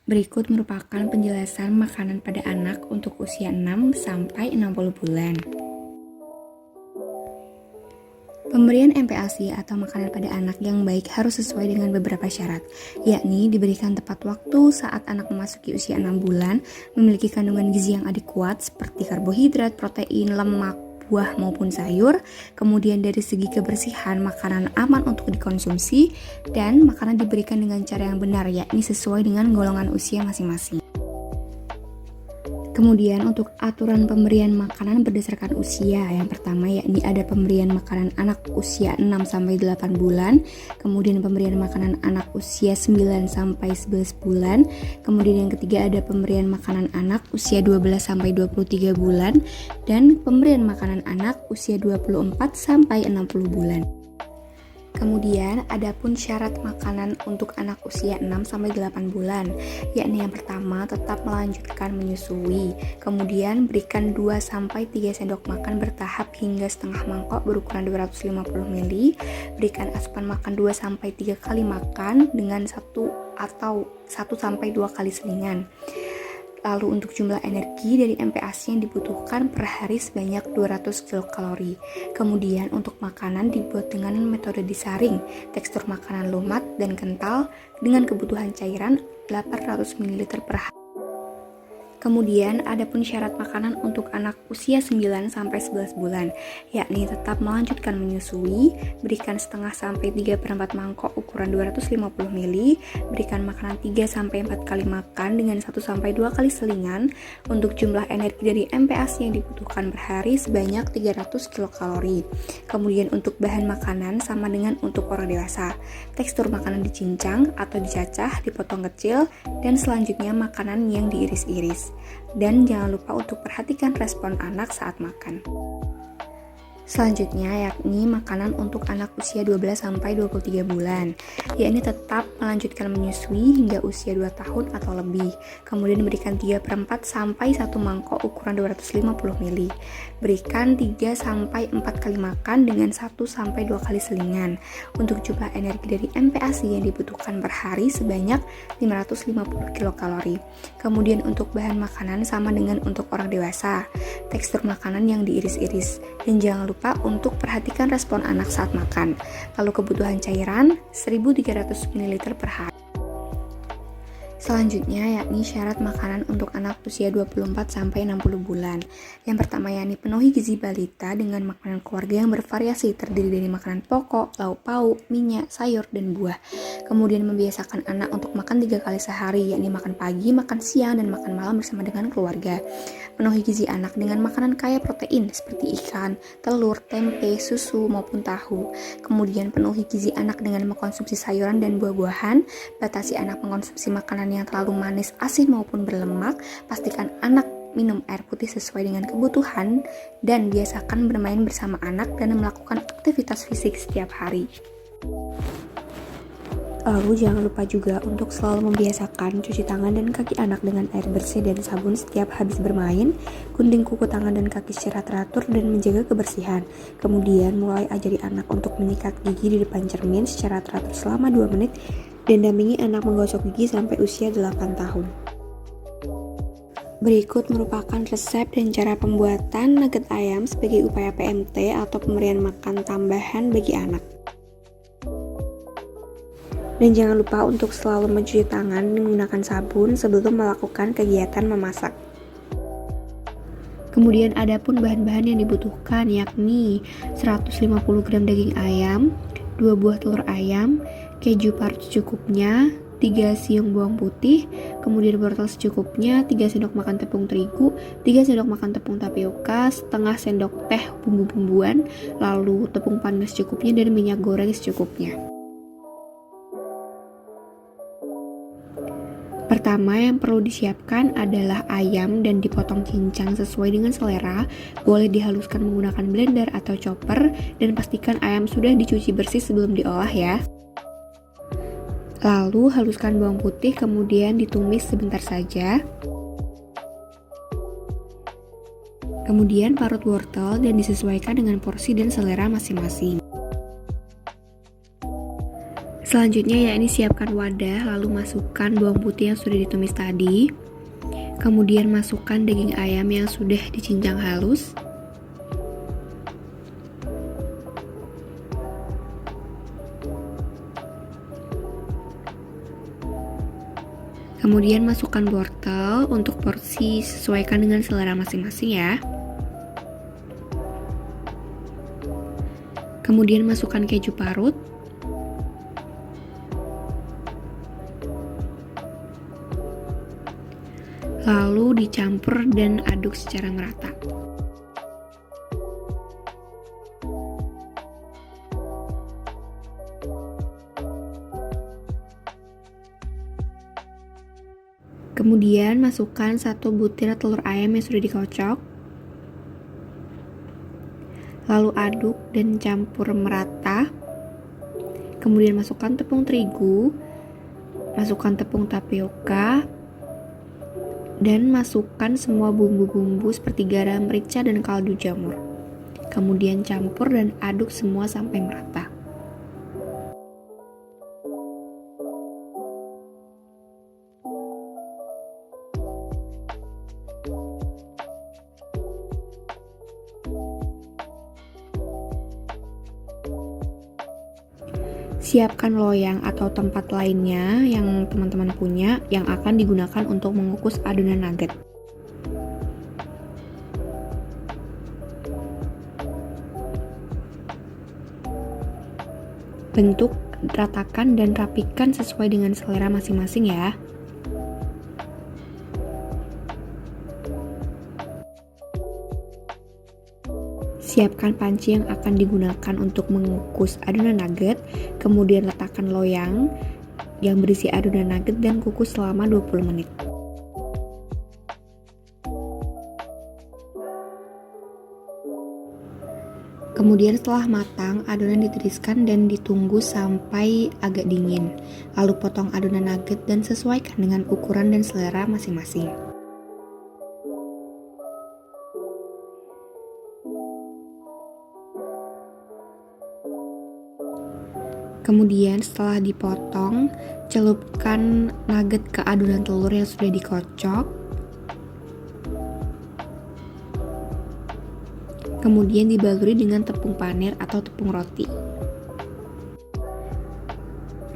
Berikut merupakan penjelasan makanan pada anak untuk usia 6-60 bulan. Pemberian MPASI atau makanan pada anak yang baik harus sesuai dengan beberapa syarat, yakni diberikan tepat waktu saat anak memasuki usia 6 bulan, memiliki kandungan gizi yang adekuat seperti karbohidrat, protein, lemak, buah maupun sayur, kemudian dari segi kebersihan makanan aman untuk dikonsumsi, dan makanan diberikan dengan cara yang benar, yakni sesuai dengan golongan usia masing-masing. Kemudian untuk aturan pemberian makanan berdasarkan usia, yang pertama yakni ada pemberian makanan anak usia 6-8 bulan, kemudian pemberian makanan anak usia 9-11 bulan, kemudian yang ketiga ada pemberian makanan anak usia 12-23 bulan, dan pemberian makanan anak usia 24-60 bulan. Kemudian, adapun syarat makanan untuk anak usia 6-8 bulan, yakni yang pertama tetap melanjutkan menyusui, kemudian berikan 2-3 sendok makan bertahap hingga setengah mangkok berukuran 250 ml, berikan asupan makan 2-3 kali makan dengan 1 atau 1-2 kali selingan. Lalu untuk jumlah energi dari MPASI yang dibutuhkan per hari sebanyak 200 kilokalori. Kemudian untuk makanan dibuat dengan metode disaring, tekstur makanan lumat dan kental dengan kebutuhan cairan 800 ml per hari. Kemudian, adapun syarat makanan untuk anak usia 9-11 bulan, yakni tetap melanjutkan menyusui, berikan setengah sampai 3/4 mangkok ukuran 250 ml, berikan makanan 3-4 kali makan dengan 1-2 kali selingan. Untuk jumlah energi dari MPASI yang dibutuhkan per hari sebanyak 300 kilokalori. Kemudian untuk bahan makanan sama dengan untuk orang dewasa. Tekstur makanan dicincang atau dicacah, dipotong kecil, dan selanjutnya makanan yang diiris-iris. Dan jangan lupa untuk perhatikan respon anak saat makan. Selanjutnya yakni makanan untuk anak usia 12-23 bulan, yakni tetap melanjutkan menyusui hingga usia 2 tahun atau lebih, kemudian berikan 3/4 sampai 1 mangkok ukuran 250 ml, berikan 3-4 kali makan dengan 1-2 kali selingan. Untuk jumlah energi dari MPASI yang dibutuhkan per hari sebanyak 550 kilokalori. Kemudian untuk bahan makanan sama dengan untuk orang dewasa, tekstur makanan yang diiris-iris, dan jangan lupa untuk perhatikan respon anak saat makan. Lalu kebutuhan cairan 1300 ml per hari. Selanjutnya yakni syarat makanan untuk anak usia 24-60 bulan. Yang pertama yakni penuhi gizi balita dengan makanan keluarga yang bervariasi, terdiri dari makanan pokok, lauk pauk, minyak, sayur, dan buah. Kemudian membiasakan anak untuk makan 3 kali sehari, yakni makan pagi, makan siang, dan makan malam bersama dengan keluarga. Penuhi gizi anak dengan makanan kaya protein seperti ikan, telur, tempe, susu, maupun tahu. Kemudian penuhi gizi anak dengan mengkonsumsi sayuran dan buah-buahan. Batasi anak mengkonsumsi makanan yang terlalu manis, asin, maupun berlemak. Pastikan anak minum air putih sesuai dengan kebutuhan, dan biasakan bermain bersama anak dan melakukan aktivitas fisik setiap hari. Lalu jangan lupa juga untuk selalu membiasakan cuci tangan dan kaki anak dengan air bersih dan sabun setiap habis bermain, gunting kuku tangan dan kaki secara teratur dan menjaga kebersihan. Kemudian mulai ajari anak untuk menyikat gigi di depan cermin secara teratur selama 2 menit, dan dampingi anak menggosok gigi sampai usia 8 tahun. Berikut merupakan resep dan cara pembuatan nugget ayam sebagai upaya PMT atau pemberian makan tambahan bagi anak. Dan jangan lupa untuk selalu mencuci tangan menggunakan sabun sebelum melakukan kegiatan memasak. Kemudian adapun bahan-bahan yang dibutuhkan yakni 150 gram daging ayam, 2 buah telur ayam, keju parut secukupnya, 3 siung bawang putih, kemudian wortel secukupnya, 3 sendok makan tepung terigu, 3 sendok makan tepung tapioka, setengah sendok teh bumbu-bumbuan, lalu tepung panas secukupnya, dan minyak goreng secukupnya. Pertama yang perlu disiapkan adalah ayam dan dipotong cincang sesuai dengan selera. Boleh dihaluskan menggunakan blender atau chopper, dan pastikan ayam sudah dicuci bersih sebelum diolah ya. Lalu haluskan bawang putih, kemudian ditumis sebentar saja. Kemudian parut wortel dan disesuaikan dengan porsi dan selera masing-masing. Selanjutnya yakni siapkan wadah, lalu masukkan bawang putih yang sudah ditumis tadi. Kemudian masukkan daging ayam yang sudah dicincang halus. Kemudian masukkan wortel, untuk porsi sesuaikan dengan selera masing-masing ya. Kemudian masukkan keju parut. Lalu dicampur dan aduk secara merata. Kemudian masukkan 1 butir telur ayam yang sudah dikocok. Lalu aduk dan campur merata. Kemudian masukkan tepung terigu, masukkan tepung tapioka, dan masukkan semua bumbu-bumbu seperti garam, merica, dan kaldu jamur. Kemudian campur dan aduk semua sampai merata. Siapkan loyang atau tempat lainnya yang teman-teman punya yang akan digunakan untuk mengukus adonan nugget. Bentuk, ratakan, dan rapikan sesuai dengan selera masing-masing ya. Siapkan panci yang akan digunakan untuk mengukus adonan nugget, kemudian letakkan loyang yang berisi adonan nugget dan kukus selama 20 menit. Kemudian setelah matang, adonan ditiriskan dan ditunggu sampai agak dingin. Lalu potong adonan nugget dan sesuaikan dengan ukuran dan selera masing-masing. Kemudian setelah dipotong, celupkan nugget ke adonan telur yang sudah dikocok. Kemudian dibaluri dengan tepung panir atau tepung roti.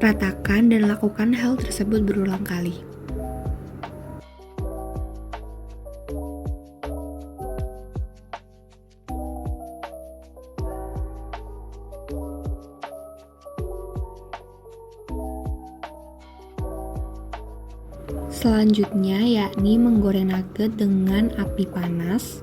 Ratakan dan lakukan hal tersebut berulang kali. Selanjutnya yakni menggoreng nugget dengan api panas.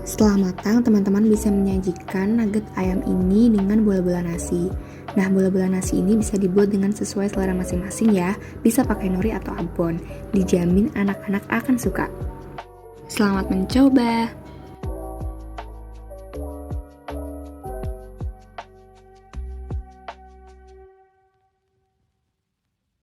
Setelah matang, teman-teman bisa menyajikan nugget ayam ini dengan bola-bola nasi. Nah, bola-bola nasi ini bisa dibuat dengan sesuai selera masing-masing ya. Bisa pakai nori atau abon. Dijamin anak-anak akan suka. Selamat mencoba!